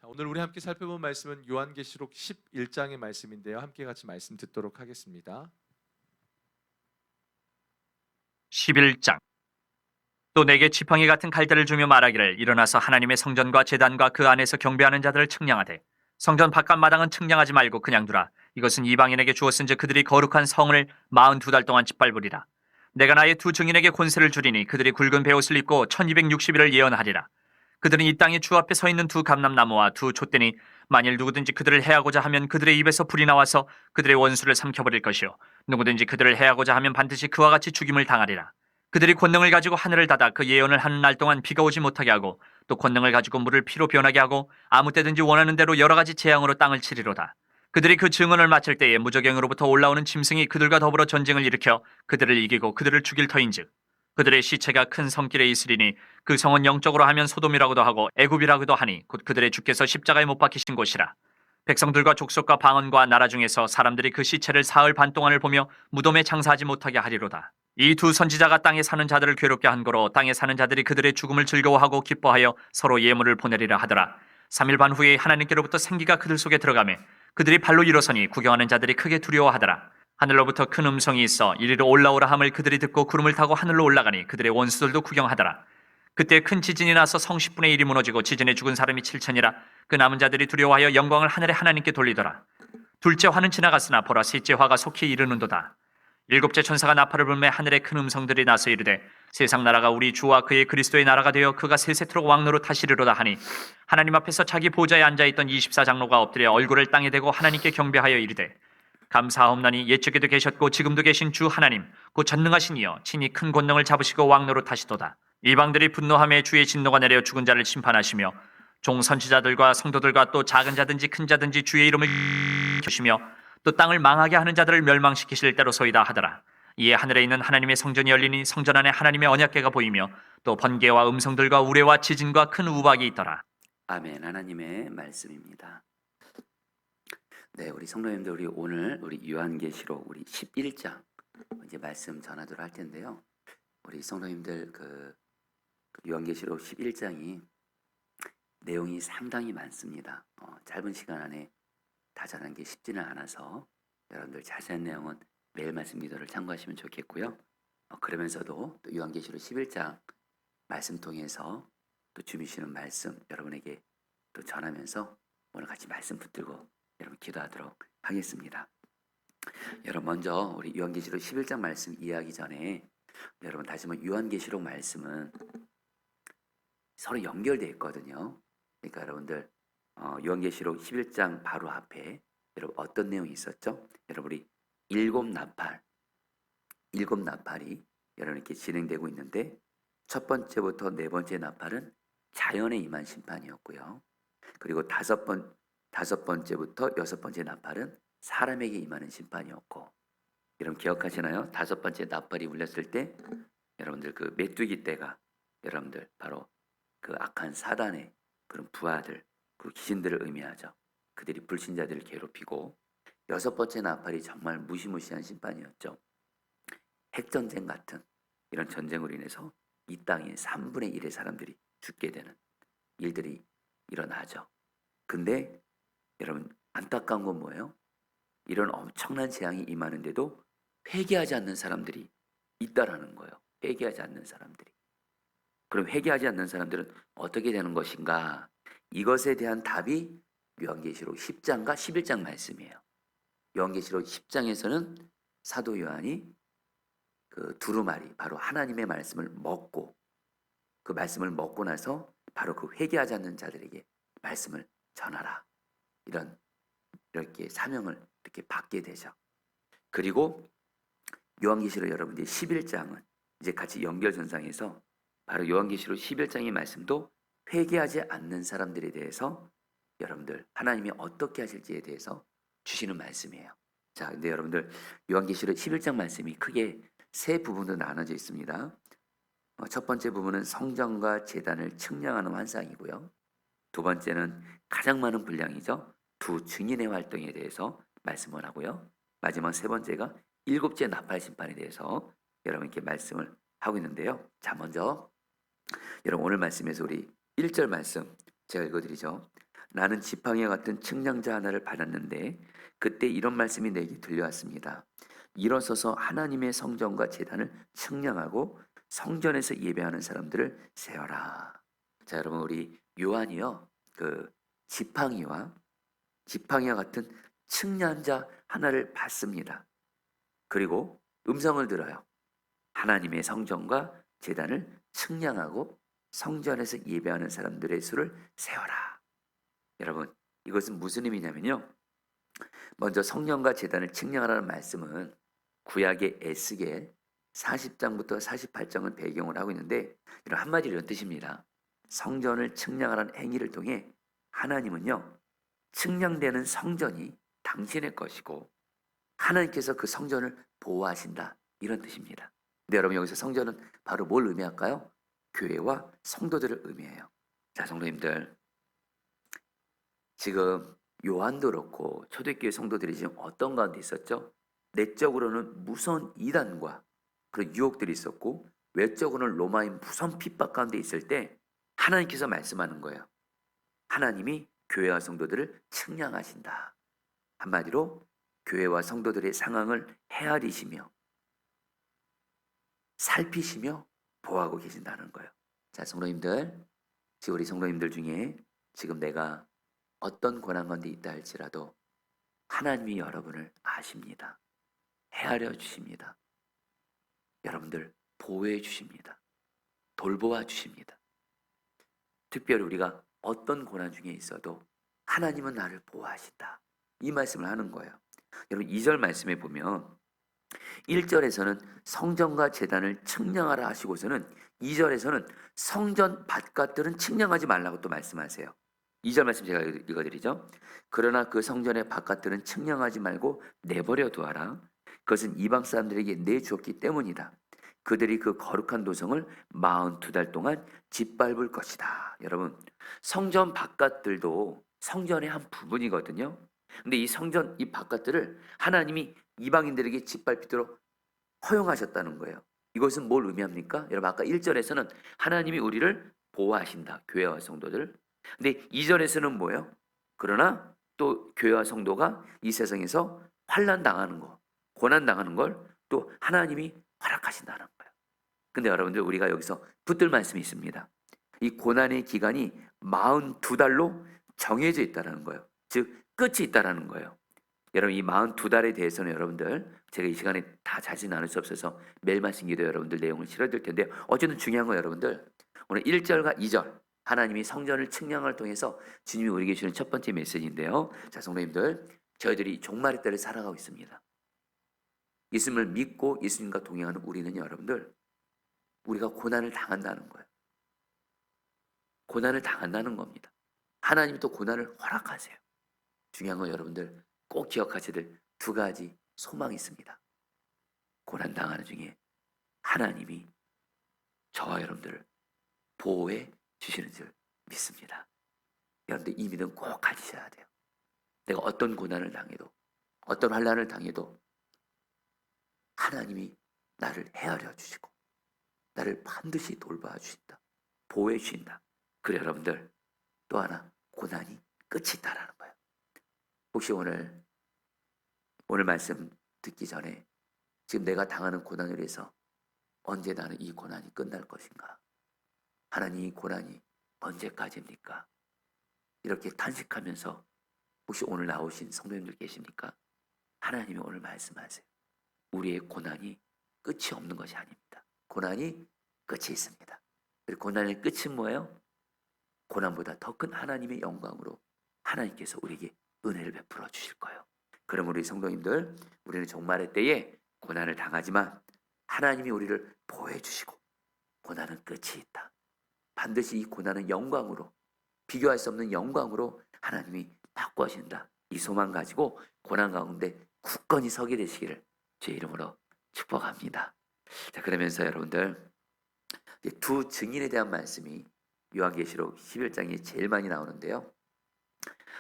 오늘 우리 함께 살펴본 말씀은 요한계시록 11장의 말씀인데요. 함께 같이 말씀 듣도록 하겠습니다. 11장. 또 내게 지팡이 같은 갈대를 주며 말하기를 일어나서 하나님의 성전과 제단과 그 안에서 경배하는 자들을 측량하되 성전 바깥 마당은 측량하지 말고 그냥 두라. 이것은 이방인에게 주었은즉 그들이 거룩한 성을 42달 동안 짓밟으리라. 내가 나의 두 증인에게 권세를 주리니 그들이 굵은 베옷을 입고 1260일을 예언하리라. 그들은 이 땅에 주 앞에 서 있는 두 감람나무와 두 촛대니 만일 누구든지 그들을 해하고자 하면 그들의 입에서 불이 나와서 그들의 원수를 삼켜버릴 것이요 누구든지 그들을 해하고자 하면 반드시 그와 같이 죽임을 당하리라. 그들이 권능을 가지고 하늘을 닫아 그 예언을 하는 날 동안 비가 오지 못하게 하고 또 권능을 가지고 물을 피로 변하게 하고 아무 때든지 원하는 대로 여러 가지 재앙으로 땅을 치리로다. 그들이 그 증언을 마칠 때에 무저갱으로부터 올라오는 짐승이 그들과 더불어 전쟁을 일으켜 그들을 이기고 그들을 죽일 터인즉 그들의 시체가 큰 성길에 있으리니 그 성은 영적으로 하면 소돔이라고도 하고 애굽이라고도 하니 곧 그들의 주께서 십자가에 못 박히신 곳이라. 백성들과 족속과 방언과 나라 중에서 사람들이 그 시체를 사흘 반 동안을 보며 무덤에 장사하지 못하게 하리로다. 이 두 선지자가 땅에 사는 자들을 괴롭게 한 거로 땅에 사는 자들이 그들의 죽음을 즐거워하고 기뻐하여 서로 예물을 보내리라 하더라. 3일 반 후에 하나님께로부터 생기가 그들 속에 들어가매 그들이 발로 일어서니 구경하는 자들이 크게 두려워하더라. 하늘로부터 큰 음성이 있어 이리로 올라오라 함을 그들이 듣고 구름을 타고 하늘로 올라가니 그들의 원수들도 구경하더라. 그때 큰 지진이 나서 성 10분의 1이 무너지고 지진에 죽은 사람이 7천이라. 그 남은 자들이 두려워하여 영광을 하늘의 하나님께 돌리더라. 둘째 화는 지나갔으나 보라 셋째 화가 속히 이르는도다. 일곱째 천사가 나팔을 불매 하늘에 큰 음성들이 나서 이르되 세상 나라가 우리 주와 그의 그리스도의 나라가 되어 그가 세세토록 왕노로 타시리로다 하니 하나님 앞에서 자기 보좌에 앉아있던 24장로가 엎드려 얼굴을 땅에 대고 하나님께 경배하여 이르되 감사하옵나니 옛적에도 계셨고 지금도 계신 주 하나님 곧 전능하신 이여 친히 큰 권능을 잡으시고 왕노로 타시도다. 이방들이 분노함에 주의 진노가 내려 죽은 자를 심판하시며 종 선지자들과 성도들과 또 작은 자든지 큰 자든지 주의 이름을 켜시며 또 땅을 망하게 하는 자들을 멸망시키실 때로소이다 하더라. 이에 하늘에 있는 하나님의 성전이 열리니 성전 안에 하나님의 언약궤가 보이며 또 번개와 음성들과 우레와 지진과 큰 우박이 있더라. 아멘. 하나님의 말씀입니다. 네, 우리 성도님들, 오늘 우리 요한계시록 우리 11장 이제 말씀 전하도록 할 텐데요. 우리 성도님들 요한계시록 11장이 내용이 상당히 많습니다. 짧은 시간 안에 다 전하는 게 쉽지는 않아서 여러분들 자세한 내용은 매일 말씀 기도를 참고하시면 좋겠고요. 그러면서도 또 요한계시록 11장 말씀 통해서 또 주시는 말씀 여러분에게 또 전하면서 오늘 같이 말씀 붙들고 여러분 기도하도록 하겠습니다. 여러분 먼저 우리 요한계시록 11장 말씀 이해하기 전에 여러분 다시 한번 요한계시록 말씀은 서로 연결되어 있거든요. 그러니까 여러분들 요한계시록 11장 바로 앞에 여러분 어떤 내용이 있었죠? 여러분 우리 일곱 나팔이 여러분 이렇게 진행되고 있는데 첫 번째부터 네 번째 나팔은 자연에 임한 심판이었고요. 그리고 다섯 번째부터 여섯 번째 나팔은 사람에게 임하는 심판이었고, 여러분 기억하시나요? 다섯 번째 나팔이 울렸을 때 여러분들 그 메뚜기 떼가 여러분들 바로 그 악한 사단의 그런 부하들, 그 귀신들을 의미하죠. 그들이 불신자들을 괴롭히고, 여섯 번째 나팔이 정말 무시무시한 심판이었죠. 핵전쟁 같은 이런 전쟁으로 인해서 이 땅의 3분의 1의 사람들이 죽게 되는 일들이 일어나죠. 근데 여러분 안타까운 건 뭐예요? 이런 엄청난 재앙이 임하는데도 회개하지 않는 사람들이 있다라는 거예요. 회개하지 않는 사람들이. 그럼 회개하지 않는 사람들은 어떻게 되는 것인가? 이것에 대한 답이 요한계시록 10장과 11장 말씀이에요. 요한계시록 10장에서는 사도 요한이 그 두루마리, 바로 하나님의 말씀을 먹고, 그 말씀을 먹고 나서 바로 그 회개하지 않는 자들에게 말씀을 전하라, 이렇게 사명을 이렇게 받게 되죠. 그리고 요한계시록 여러분들이 11장은 이제 같이 연결선상에서 바로 요한계시록 11장의 말씀도 회개하지 않는 사람들에 대해서 여러분들 하나님이 어떻게 하실지에 대해서 주시는 말씀이에요. 자, 근데 여러분들 요한계시록 11장 말씀이 크게 세 부분으로 나눠져 있습니다. 첫 번째 부분은 성전과 제단을 측량하는 환상이고요. 두 번째는 가장 많은 분량이죠. 두 증인의 활동에 대해서 말씀을 하고요. 마지막 세 번째가 일곱째 나팔 심판에 대해서 여러분께 말씀을 하고 있는데요. 자, 먼저 여러분 오늘 말씀에서 우리 1절 말씀 제가 읽어드리죠. 나는 지팡이와 같은 측량자 하나를 받았는데 그때 이런 말씀이 내게 들려왔습니다. 일어서서 하나님의 성전과 제단을 측량하고 성전에서 예배하는 사람들을 세어라. 자, 여러분, 우리 요한이요, 그 지팡이와 같은 측량자 하나를 받습니다. 그리고 음성을 들어요. 하나님의 성전과 제단을 측량하고 성전에서 예배하는 사람들의 수를 세어라. 여러분, 이것은 무슨 의미냐면요, 먼저 성전과 제단을 측량하라는 말씀은 구약의 에스겔 40장부터 48장을 배경으로 하고 있는데, 이런 한마디로 이런 뜻입니다. 성전을 측량하라는 행위를 통해 하나님은요, 측량되는 성전이 당신의 것이고 하나님께서 그 성전을 보호하신다, 이런 뜻입니다. 근데 여러분, 여기서 성전은 바로 뭘 의미할까요? 교회와 성도들을 의미해요. 자, 성도님들, 지금 요한도 그렇고 초대교회 성도들이 지금 어떤 가운데 있었죠? 내적으로는 무서운 이단과 그런 유혹들이 있었고, 외적으로는 로마의 무서운 핍박 가운데 있을 때 하나님께서 말씀하는 거예요. 하나님이 교회와 성도들을 측량하신다. 한마디로 교회와 성도들의 상황을 헤아리시며 살피시며 보호하고 계신다는 거예요. 자, 성도님들, 지금 우리 성도님들 중에 지금 내가 어떤 고난 가운데 있다 할지라도 하나님이 여러분을 아십니다. 헤아려 주십니다. 여러분들 보호해 주십니다. 돌보아 주십니다. 특별히 우리가 어떤 고난 중에 있어도 하나님은 나를 보호하신다, 이 말씀을 하는 거예요. 여러분, 2절 말씀에 보면 1절에서는 성전과 제단을 측량하라 하시고서는 2절에서는 성전 바깥들은 측량하지 말라고 또 말씀하세요. 2절 말씀 제가 읽어드리죠. 그러나 그 성전의 바깥들은 측량하지 말고 내버려 두어라. 그것은 이방 사람들에게 내주었기 때문이다. 그들이 그 거룩한 도성을 42달 동안 짓밟을 것이다. 여러분, 성전 바깥들도 성전의 한 부분이거든요. 근데 이 성전 이 바깥들을 하나님이 이방인들에게 짓밟히도록 허용하셨다는 거예요. 이것은 뭘 의미합니까? 여러분, 아까 1절에서는 하나님이 우리를 보호하신다, 교회와 성도들. 근데 2절에서는 뭐예요? 그러나 또 교회와 성도가 이 세상에서 환난 당하는 거, 고난 당하는 걸 또 하나님이 허락하신다는 거예요. 근데 여러분들, 우리가 여기서 붙들 말씀이 있습니다. 이 고난의 기간이 42달로 정해져 있다는 거예요. 즉 끝이 있다는 거예요. 여러분, 이 42달에 대해서는 여러분들 제가 이 시간에 다 자세히 나눌 수 없어서 매일 말씀 기도 여러분들 내용을 실어드릴 텐데, 어쨌든 중요한 건 여러분들, 오늘 1절과 2절 하나님이 성전을 측량을 통해서 주님이 우리에게 주는 첫 번째 메시지인데요. 자, 성도님들, 저희들이 종말의 때를 살아가고 있습니다. 예수님을 믿고 예수님과 동행하는 우리는 여러분들, 우리가 고난을 당한다는 거예요. 고난을 당한다는 겁니다. 하나님이 또 고난을 허락하세요. 중요한 건 여러분들 꼭 기억하셔야 될 두 가지 소망이 있습니다. 고난 당하는 중에 하나님이 저와 여러분들을 보호해 주시는 줄 믿습니다. 여러분들 이 믿음 꼭 가지셔야 돼요. 내가 어떤 고난을 당해도, 어떤 환난을 당해도 하나님이 나를 헤아려 주시고 나를 반드시 돌봐 주신다, 보호해 주신다. 그래 여러분들, 또 하나, 고난이 끝이 있다라는 거예요. 혹시 오늘 말씀 듣기 전에 지금 내가 당하는 고난을 위해서 언제 나는 이 고난이 끝날 것인가? 하나님, 이 고난이 언제까지입니까? 이렇게 탄식하면서 혹시 오늘 나오신 성도님들 계십니까? 하나님이 오늘 말씀하세요. 우리의 고난이 끝이 없는 것이 아닙니다. 고난이 끝이 있습니다. 그리고 고난의 끝은 뭐예요? 고난보다 더 큰 하나님의 영광으로 하나님께서 우리에게 은혜를 베풀어 주실 거예요. 그럼 우리 성도님들, 우리는 종말의 때에 고난을 당하지만 하나님이 우리를 보호해 주시고 고난은 끝이 있다. 반드시 이 고난은 영광으로, 비교할 수 없는 영광으로 하나님이 바꿔주신다. 이 소망 가지고 고난 가운데 굳건히 서게 되시기를 주의 이름으로 축복합니다. 자, 그러면서 여러분들, 두 증인에 대한 말씀이 요한계시록 11장에 제일 많이 나오는데요.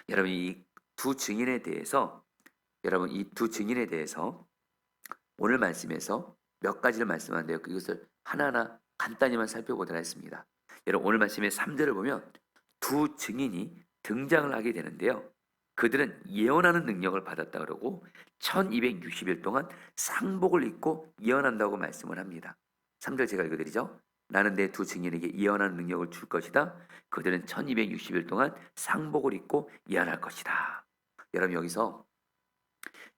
여러분, 이 두 증인에 대해서 오늘 말씀에서 몇 가지를 말씀하는데요. 이것을 하나하나 간단히만 살펴보도록 하겠습니다. 여러분, 오늘 말씀의 3절을 보면 두 증인이 등장을 하게 되는데요. 그들은 예언하는 능력을 받았다 그러고 1260일 동안 상복을 입고 예언한다고 말씀을 합니다. 3절 제가 읽어드리죠. 나는 내 두 증인에게 예언하는 능력을 줄 것이다. 그들은 1260일 동안 상복을 입고 예언할 것이다. 여러분 여기서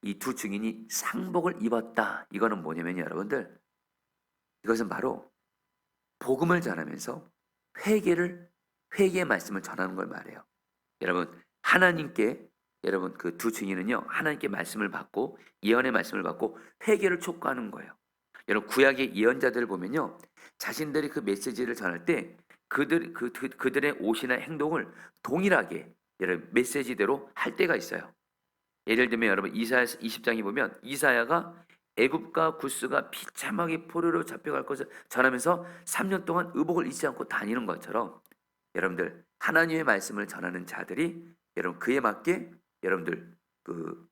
이 두 증인이 상복을 입었다. 이거는 뭐냐면요, 여러분들. 이것은 바로 복음을 전하면서 회개의 말씀을 전하는 걸 말해요. 여러분 하나님께 여러분 그 두 증인은요 하나님께 말씀을 받고 예언의 말씀을 받고 회개를 촉구하는 거예요. 여러분 구약의 예언자들을 보면요 자신들이 그 메시지를 전할 때 그들의 옷이나 행동을 동일하게 여러분 메시지대로 할 때가 있어요. 예를 들면 여러분 이사야 20장에 보면 이사야가 애굽과 구스가 비참하게 포로로 잡혀갈 것을 전하면서 3년 동안 의복을 잊지 않고 다니는 것처럼 여러분들 하나님의 말씀을 전하는 자들이 여러분 그에 맞게 여러분들 그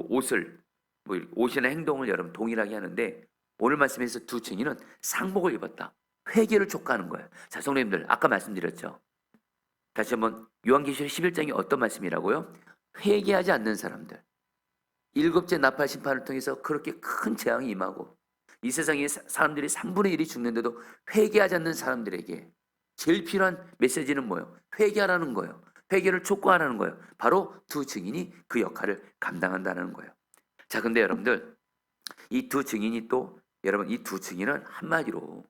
옷을 옷이나 행동을 여러분 동일하게 하는데 오늘 말씀에서 두 증인은 상복을 입었다. 회개를 촉구하는 거예요. 자, 성도님들 아까 말씀드렸죠. 다시 한번 요한계시록 11장이 어떤 말씀이라고요? 회개하지 않는 사람들. 7째 나팔 심판을 통해서 그렇게 큰 재앙이 임하고 이 세상에 사람들이 3분의 1이 죽는데도 회개하지 않는 사람들에게 제일 필요한 메시지는 뭐예요? 회개하라는 거예요. 회개를 촉구하라는 거예요. 바로 두 증인이 그 역할을 감당한다는 거예요. 자, 근데 여러분들 이 두 증인이 또 여러분 이 두 증인은 한마디로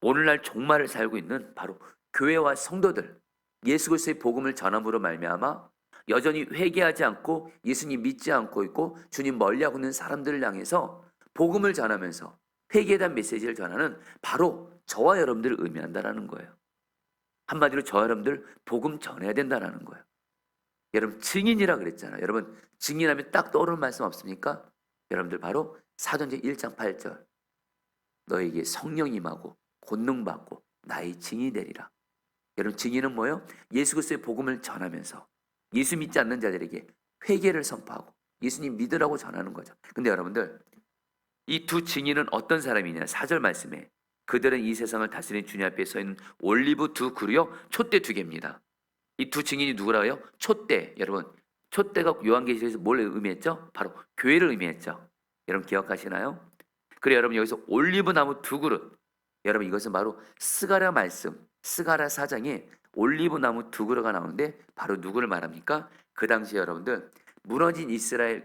오늘날 종말을 살고 있는 바로 교회와 성도들 예수 그리스도의 복음을 전함으로 말미암아 여전히 회개하지 않고 예수님 믿지 않고 있고 주님 멀리하고 있는 사람들을 향해서 복음을 전하면서 회개에 대한 메시지를 전하는 바로 저와 여러분들을 의미한다라는 거예요. 한마디로 저와 여러분들 복음 전해야 된다라는 거예요. 여러분 증인이라 그랬잖아요. 여러분 증인하면 딱 떠오르는 말씀 없습니까? 여러분들 바로 사도행전 1장 8절 너에게 성령 임하고 권능 받고 나의 증인이 되리라. 여러분 증인은 뭐예요? 예수 그리스도의 복음을 전하면서 예수 믿지 않는 자들에게 회개를 선포하고 예수님 믿으라고 전하는 거죠. 근데 여러분들 이 두 증인은 어떤 사람이냐? 4절 말씀에 그들은 이 세상을 다스리는 주님 앞에 서 있는 올리브 두 그루요 촛대 두 개입니다. 이 두 증인이 누구라고요? 촛대. 여러분 촛대가 요한계시록에서 뭘 의미했죠? 바로 교회를 의미했죠. 여러분 기억하시나요? 그래 여러분 여기서 올리브 나무 두 그릇. 여러분 이것은 바로 스가랴 말씀 스가랴 4장에 올리브 나무 두 그루가 나오는데 바로 누구를 말합니까? 그 당시에 여러분들 무너진 이스라엘의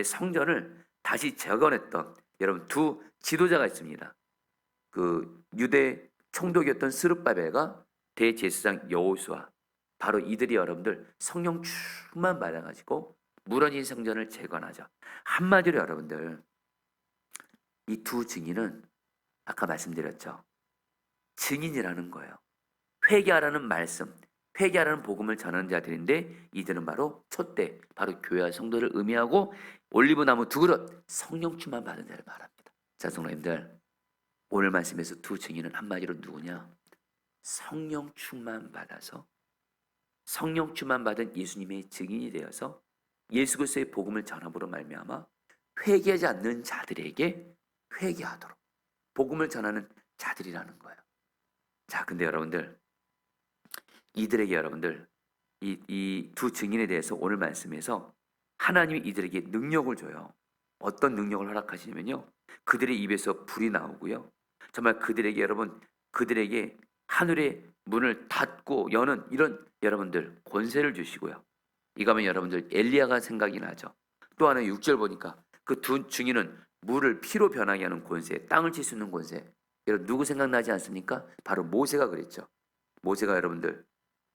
성전을 다시 재건했던 여러분 두 지도자가 있습니다. 그 유대 총독이었던 스룹바벨과 대제사장 여호수아 바로 이들이 여러분들 성령 충만 받아가지고 무너진 성전을 재건하죠. 한마디로 여러분들 이 두 증인은 아까 말씀드렸죠. 증인이라는 거예요. 회개하라는 말씀, 회개하라는 복음을 전하는 자들인데 이들은 바로 촛대, 바로 교회와 성도를 의미하고 올리브나무 두 그릇, 성령 충만 받은 자를 말합니다. 자, 성도님들 오늘 말씀에서 두 증인은 한마디로 누구냐? 성령 충만 받아서 성령 충만 받은 예수님의 증인이 되어서 예수 그리스도의 복음을 전함으로 말미암아 회개하지 않는 자들에게 회개하도록 복음을 전하는 자들이라는 거예요. 자, 근데 여러분들 이들에게 여러분들 이 두 증인에 대해서 오늘 말씀에서 하나님이 이들에게 능력을 줘요. 어떤 능력을 허락하시냐면요. 그들의 입에서 불이 나오고요. 정말 그들에게 여러분 그들에게 하늘의 문을 닫고 여는 이런 여러분들 권세를 주시고요. 이거면 여러분들 엘리야가 생각이 나죠. 또 하나 6절 보니까 그 두 증인은 물을 피로 변하게 하는 권세, 땅을 칠 수 있는 권세. 여러분 누구 생각나지 않습니까? 바로 모세가 그랬죠. 모세가 여러분들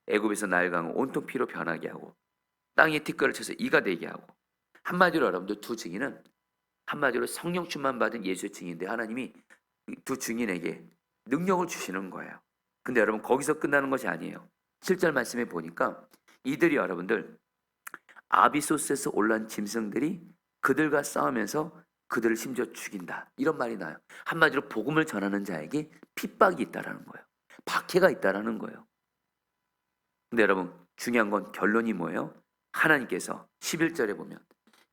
애굽에서 나일강을 온통 피로 변하게 하고 땅에 티끌을 쳐서 이가 되게 하고 한마디로 여러분들 두 증인은 한마디로 성령 충만 받은 예수의 증인인데 하나님이 두 증인에게 능력을 주시는 거예요. 근데 여러분 거기서 끝나는 것이 아니에요. 7절 말씀에 보니까 이들이 여러분들 아비소스에서 올라온 짐승들이 그들과 싸우면서 그들을 심지어 죽인다. 이런 말이 나요. 한마디로 복음을 전하는 자에게 핍박이 있다라는 거예요. 박해가 있다라는 거예요. 근데 여러분 중요한 건 결론이 뭐예요? 하나님께서 11절에 보면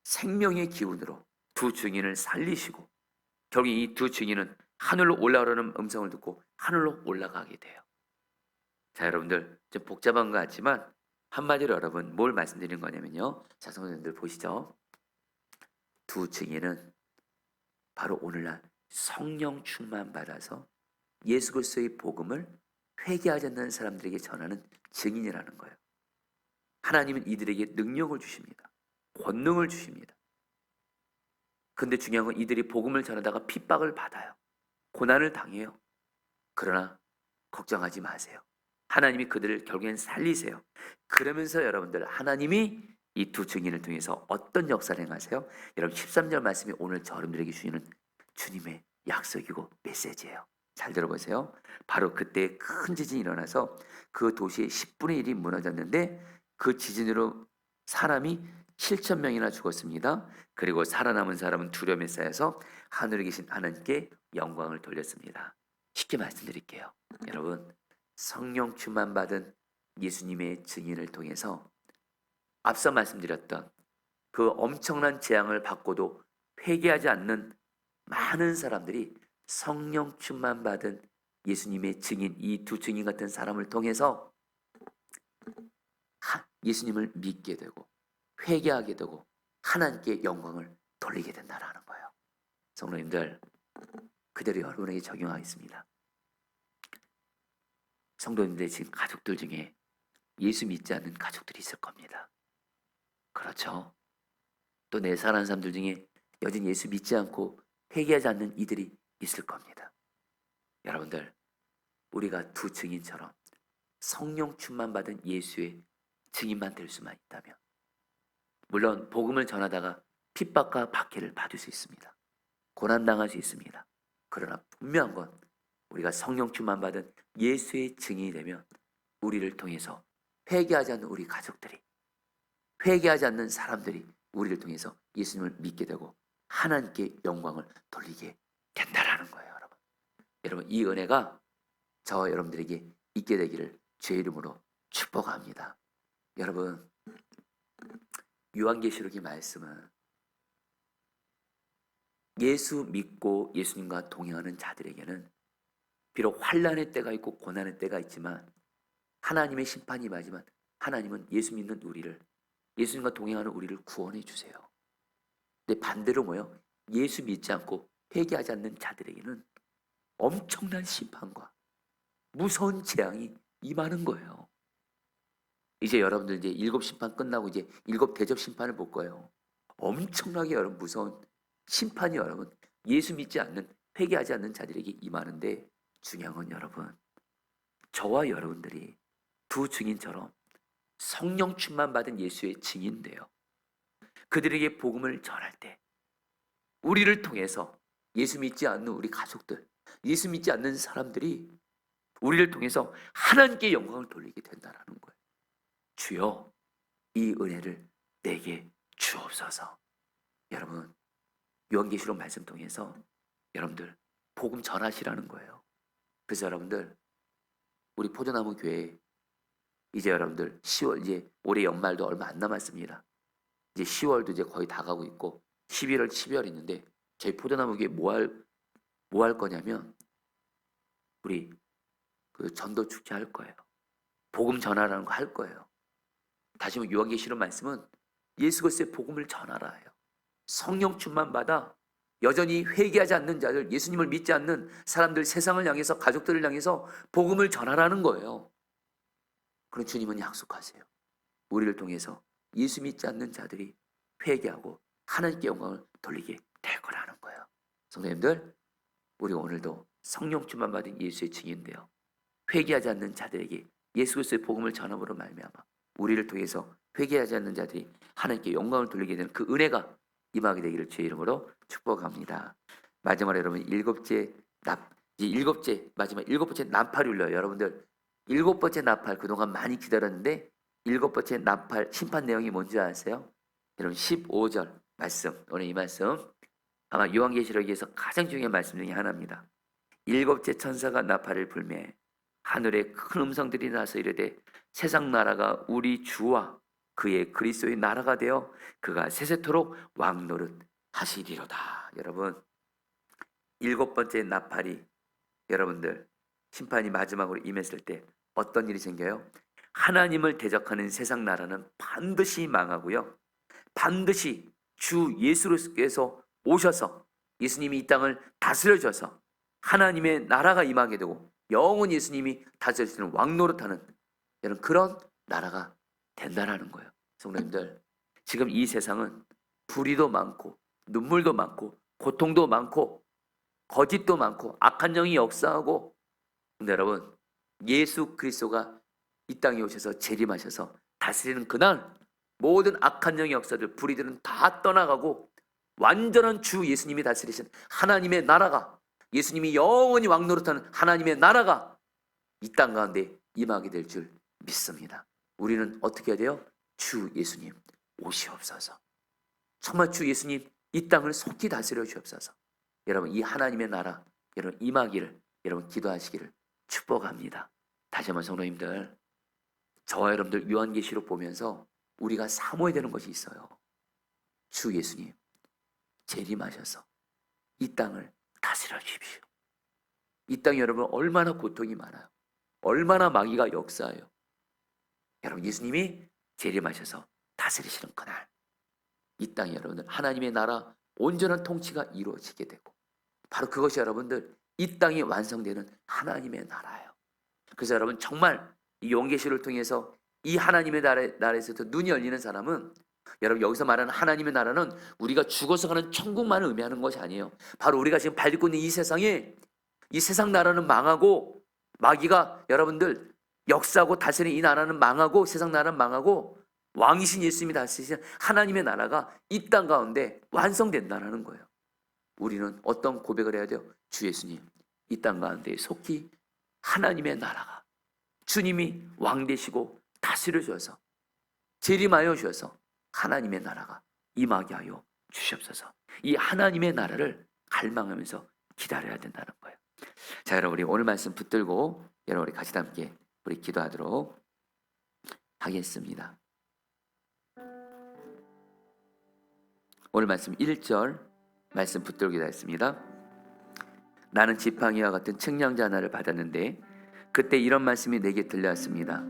생명의 기운으로 두 증인을 살리시고 결국 이 두 증인은 하늘로 올라오라는 음성을 듣고 하늘로 올라가게 돼요. 자, 여러분들 좀 복잡한 것 같지만 한마디로 여러분 뭘 말씀드리는 거냐면요. 자, 성도님들 보시죠. 두 증인은 바로 오늘날 성령 충만 받아서 예수 그리스도의 복음을 회개하지 않는 사람들에게 전하는 증인이라는 거예요. 하나님은 이들에게 능력을 주십니다. 권능을 주십니다. 근데 중요한 건 이들이 복음을 전하다가 핍박을 받아요. 고난을 당해요. 그러나 걱정하지 마세요. 하나님이 그들을 결국엔 살리세요. 그러면서 여러분들 하나님이 이 두 증인을 통해서 어떤 역사를 행하세요? 여러분 13절 말씀이 오늘 여러분들에게 주시는 주님의 약속이고 메시지예요. 잘 들어보세요. 바로 그때 큰 지진이 일어나서 그 도시의 10분의 1이 무너졌는데 그 지진으로 사람이 7천 명이나 죽었습니다. 그리고 살아남은 사람은 두려움에 쌓여서 하늘에 계신 하나님께 영광을 돌렸습니다. 쉽게 말씀드릴게요. 여러분 성령 충만 받은 예수님의 증인을 통해서 앞서 말씀드렸던 그 엄청난 재앙을 받고도 회개하지 않는 많은 사람들이 성령 충만 받은 예수님의 증인, 이 두 증인 같은 사람을 통해서 예수님을 믿게 되고 회개하게 되고 하나님께 영광을 돌리게 된다라는 거예요. 성도님들 그대로 여러분에게 적용하겠습니다. 성도님들 지금 가족들 중에 예수 믿지 않는 가족들이 있을 겁니다. 그렇죠? 또 내 사랑하는 사람들 중에 여전히 예수 믿지 않고 회개하지 않는 이들이 있을 겁니다. 여러분들 우리가 두 증인처럼 성령 충만 받은 예수의 증인만 될 수만 있다면 물론 복음을 전하다가 핍박과 박해를 받을 수 있습니다. 고난당할 수 있습니다. 그러나 분명한 건 우리가 성령 충만 받은 예수의 증인이 되면 우리를 통해서 회개하지 않는 우리 가족들이 회개하지 않는 사람들이 우리를 통해서 예수님을 믿게 되고 하나님께 영광을 돌리게 된다라는 거예요. 여러분 이 은혜가 저와 여러분들에게 있게 되기를 주의 이름으로 축복합니다. 여러분 요한계시록의 말씀은 예수 믿고 예수님과 동행하는 자들에게는 비록 환난의 때가 있고 고난의 때가 있지만 하나님의 심판이 임하지만 하나님은 예수 믿는 우리를 예수님과 동행하는 우리를 구원해 주세요. 근데 반대로 뭐요? 예수 믿지 않고 회개하지 않는 자들에게는 엄청난 심판과 무서운 재앙이 임하는 거예요. 이제 여러분들 이제 7 심판 끝나고 이제 7 대접 심판을 볼 거예요. 엄청나게 여러분 무서운 심판이 여러분 예수 믿지 않는 회개하지 않는 자들에게 임하는데 중요한 건 여러분 저와 여러분들이 두 증인처럼 성령 충만 받은 예수의 증인돼요. 그들에게 복음을 전할 때 우리를 통해서 예수 믿지 않는 우리 가족들 예수 믿지 않는 사람들이 우리를 통해서 하나님께 영광을 돌리게 된다는 거예요. 주여 이 은혜를 내게 주옵소서. 여러분 요한계시록 말씀 통해서 여러분들 복음 전하시라는 거예요. 그래서 여러분들 우리 포도나무 교회 이제 여러분들 10월 이제 올해 연말도 얼마 안 남았습니다. 이제 10월도 이제 거의 다 가고 있고 11월 12월 있는데 저희 포도나무 교회 뭐 할 거냐면 우리 그 전도 축제 할 거예요. 복음 전하라는 거 할 거예요. 다시 한번 요한계시록 말씀은 예수 그리스도의 복음을 전하라 해요. 성령 충만 받아 여전히 회개하지 않는 자들, 예수님을 믿지 않는 사람들, 세상을 향해서 가족들을 향해서 복음을 전하라는 거예요. 그런 주님은 약속하세요. 우리를 통해서 예수 믿지 않는 자들이 회개하고 하나님께 영광을 돌리게 될 거라는 거예요. 성도님들, 우리 오늘도 성령 충만 받은 예수의 증인되어 회개하지 않는 자들에게 예수 그리스도의 복음을 전함으로 말미암아 우리를 통해서 회개하지 않는 자들이 하나님께 영광을 돌리게 되는 그 은혜가 임하게 되기를 주의 이름으로 축복합니다. 마지막으로 여러분 마지막 일곱 번째 나팔이 울려요. 여러분들 7번째 나팔 그동안 많이 기다렸는데 7번째 나팔 심판 내용이 뭔지 아세요? 여러분 15절 말씀 오늘 이 말씀 아마 요한계시록에서 가장 중요한 말씀 중에 하나입니다. 7째 천사가 나팔을 불매 하늘에 큰 음성들이 나서 이르되 세상 나라가 우리 주와 그의 그리스도의 나라가 되어 그가 세세토록 왕노릇 하시리로다. 여러분 7번째 나팔이 여러분들 심판이 마지막으로 임했을 때 어떤 일이 생겨요? 하나님을 대적하는 세상 나라는 반드시 망하고요. 반드시 주 예수께서 오셔서 예수님이 이 땅을 다스려 주셔서 하나님의 나라가 임하게 되고 영원히 예수님이 다스리시는 왕노릇하는 이런 그런 나라가 된다라는 거예요. 성도님들, 지금 이 세상은 불의도 많고 눈물도 많고 고통도 많고 거짓도 많고 악한 영이 역사하고, 근데 여러분, 예수 그리스도가 이 땅에 오셔서 재림하셔서 다스리는 그날 모든 악한 영의 역사들, 불의들은 다 떠나가고 완전한 주 예수님이 다스리신 하나님의 나라가, 예수님이 영원히 왕노릇하는 하나님의 나라가 이 땅 가운데 임하게 될 줄 믿습니다. 우리는 어떻게 해야 돼요? 주 예수님 오시옵소서. 정말 주 예수님 이 땅을 속히 다스려 주옵소서. 여러분, 이 하나님의 나라 여러분 임하기를 여러분 기도하시기를 축복합니다. 다시 한번 성도님들, 저와 여러분들 요한계시록 보면서 우리가 사모해야 되는 것이 있어요. 주 예수님 재림하셔서 이 땅을 다스려 주십시오. 이 땅에 여러분 얼마나 고통이 많아요. 얼마나 마귀가 역사해요. 여러분, 예수님이 재림하셔서 다스리시는 그날 이 땅에 여러분들 하나님의 나라 온전한 통치가 이루어지게 되고, 바로 그것이 여러분들 이 땅이 완성되는 하나님의 나라예요. 그래서 여러분, 정말 이 요한계시를 통해서 이 하나님의 나라에서 눈이 열리는 사람은, 여러분 여기서 말하는 하나님의 나라는 우리가 죽어서 가는 천국만을 의미하는 것이 아니에요. 바로 우리가 지금 밟고 있는 이 세상에, 이 세상 나라는 망하고 마귀가 여러분들 역사하고 다스리는 이 나라는 망하고 세상 나라는 망하고 왕이신 예수님이 다스리신 하나님의 나라가 이 땅 가운데 완성된다는 거예요. 우리는 어떤 고백을 해야 돼요? 주 예수님 이 땅 가운데 속히 하나님의 나라가, 주님이 왕 되시고 다스려 주셔서 재림하여 주셔서 하나님의 나라가 임하게 하여 주시옵소서. 이 하나님의 나라를 갈망하면서 기다려야 된다는 거예요. 자, 여러분, 우리 오늘 말씀 붙들고 여러분 우리 같이 함께 우리 기도하도록 하겠습니다. 오늘 말씀 1절 말씀 붙들고 기도했습니다. 나는 지팡이와 같은 측량자 하나를 받았는데 그때 이런 말씀이 내게 들려왔습니다.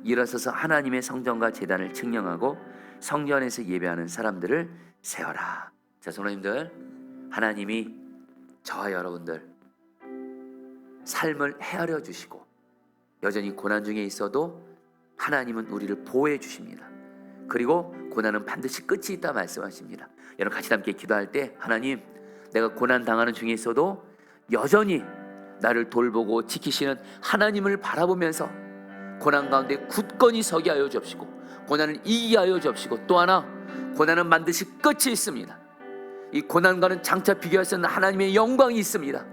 일어서서 하나님의 성전과 제단을 측량하고 성전에서 예배하는 사람들을 세어라. 자, 성도님들, 하나님이 저와 여러분들 삶을 헤아려 주시고 여전히 고난 중에 있어도 하나님은 우리를 보호해 주십니다. 그리고 고난은 반드시 끝이 있다 말씀하십니다. 여러분 같이 함께 기도할 때, 하나님, 내가 고난 당하는 중에 있어도 여전히 나를 돌보고 지키시는 하나님을 바라보면서 고난 가운데 굳건히 서게 하여 주옵시고 고난을 이기게 하여 주옵시고, 또 하나, 고난은 반드시 끝이 있습니다. 이 고난과는 장차 비교할 수 없는 하나님의 영광이 있습니다.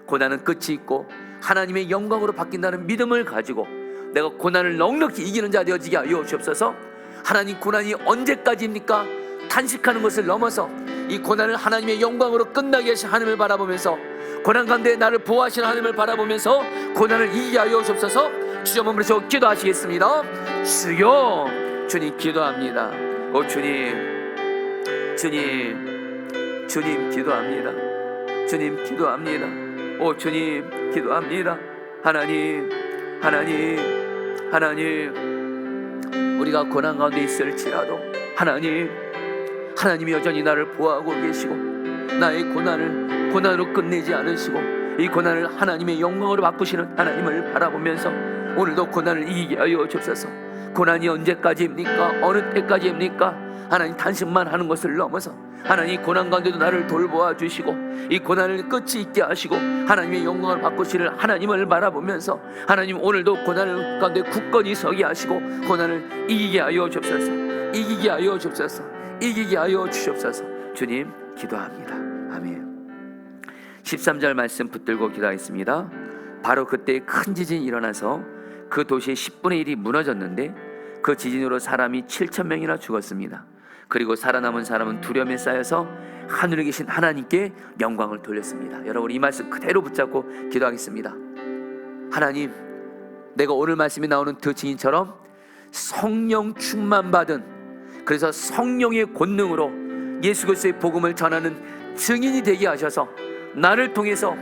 고난은 끝이 있고 하나님의 영광으로 바뀐다는 믿음을 가지고 내가 고난을 넉넉히 이기는 자 되어지게 하여 주옵소서. 하나님, 고난이 언제까지입니까? 탄식하는 것을 넘어서 이 고난을 하나님의 영광으로 끝나게 하신 하나님을 바라보면서, 고난 가운데 나를 보호하시는 하나님을 바라보면서 고난을 이기게 하여 주옵소서. 주여 머무르시고 기도하시겠습니다. 주여, 주님 기도합니다. 오 주님, 주님 기도합니다. 주님 기도합니다. 오 주님 기도합니다. 하나님, 우리가 고난 가운데 있을지라도 하나님이 여전히 나를 보호하고 계시고 나의 고난으로 끝내지 않으시고 이 고난을 하나님의 영광으로 바꾸시는 하나님을 바라보면서 오늘도 고난을 이기게 하여 주옵소서. 고난이 언제까지입니까? 어느 때까지입니까? 하나님, 탄식만 하는 것을 넘어서 하나님 고난 가운데도 나를 돌보아 주시고 이 고난을 끝이 있게 하시고 하나님의 영광을 바꾸시는 하나님을 바라보면서 하나님, 오늘도 고난을 가운데 굳건히 서게 하시고 고난을 이기게 하여 주옵소서. 이기게 하여 주옵소서. 이기게 하여 주시옵소서. 주님 기도합니다. 아멘. 13절 말씀 붙들고 기도하겠습니다. 바로 그때 큰 지진이 일어나서 그 도시의 10분의 1이 무너졌는데 그 지진으로 사람이 7,000명이나 죽었습니다. 그리고 살아남은 사람은 두려움에 쌓여서 하늘에 계신 하나님께 영광을 돌렸습니다. 여러분, 이 말씀 그대로 붙잡고 기도하겠습니다. 하나님, 내가 오늘 말씀이 나오는 그 증인처럼 성령 충만 받은, 그래서 성령의 권능으로 예수 그리스도의 복음을 전하는 증인이 되게 하셔서 나를 통해서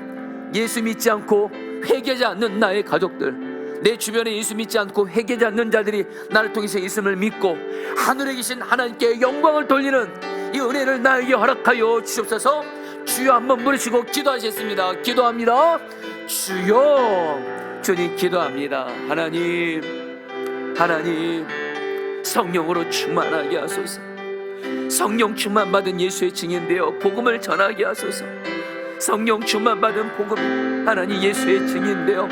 예수 믿지 않고 회개하지 않는 나의 가족들, 내 주변에 예수 믿지 않고 회개하지 않는 자들이 나를 통해서 예수를 믿고 하늘에 계신 하나님께 영광을 돌리는 이 은혜를 나에게 허락하여 주옵소서. 주여 한번 부르시고 기도하셨습니다. 기도합니다. 주여, 주님 기도합니다. 하나님, 하나님 성령으로 충만하게 하소서. 성령 충만 받은 예수의 증인되어 복음을 전하게 하소서. 성령 충만 받은 복음 하나님 예수의 증인되어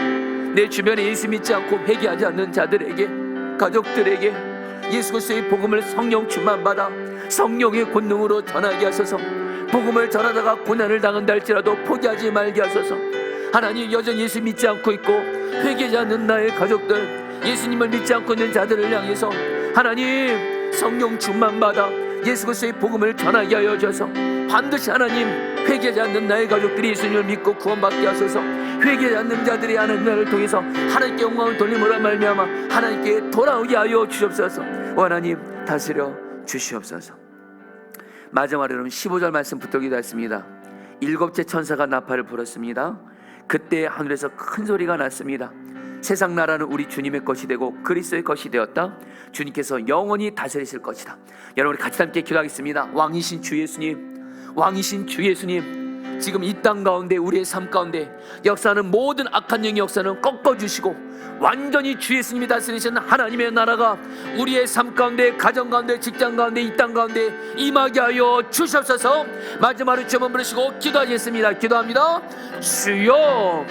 내 주변에 예수 믿지 않고 회개하지 않는 자들에게, 가족들에게 예수 그리스도의 복음을 성령 충만 받아 성령의 권능으로 전하게 하소서. 복음을 전하다가 고난을 당한다 할지라도 포기하지 말게 하소서. 하나님, 여전히 예수 믿지 않고 있고 회개하지 않는 나의 가족들, 예수님을 믿지 않고 있는 자들을 향해서 하나님 성령 충만 받아 예수 그리스도의 복음을 전하게 하여 주셔서 반드시 하나님 회개하지 않는 나의 가족들이 예수님을 믿고 구원받게 하소서. 회개하지 않는 자들이 하나님을 통해서 하나님께 영광을 돌림으로 말미암아 하나님께 돌아오게 하여 주시옵소서. 하나님 다스려 주시옵소서. 마지막으로 15절 말씀 붙들고 기도했습니다. 일곱째 천사가 나팔을 불었습니다. 그때 하늘에서 큰 소리가 났습니다. 세상 나라는 우리 주님의 것이 되고 그리스도의 것이 되었다. 주님께서 영원히 다스리실 것이다. 여러분 같이 함께 기도하겠습니다. 왕이신 주 예수님, 왕이신 주 예수님, 지금 이 땅 가운데 우리의 삶 가운데 역사하는 모든 악한 영의 역사는 꺾어주시고 완전히 주 예수님이 다스리시는 하나님의 나라가 우리의 삶 가운데, 가정 가운데, 직장 가운데, 이 땅 가운데 임하게 하여 주시옵소서. 마지막으로 주여 부르시고 기도하겠습니다. 기도합니다. 주여.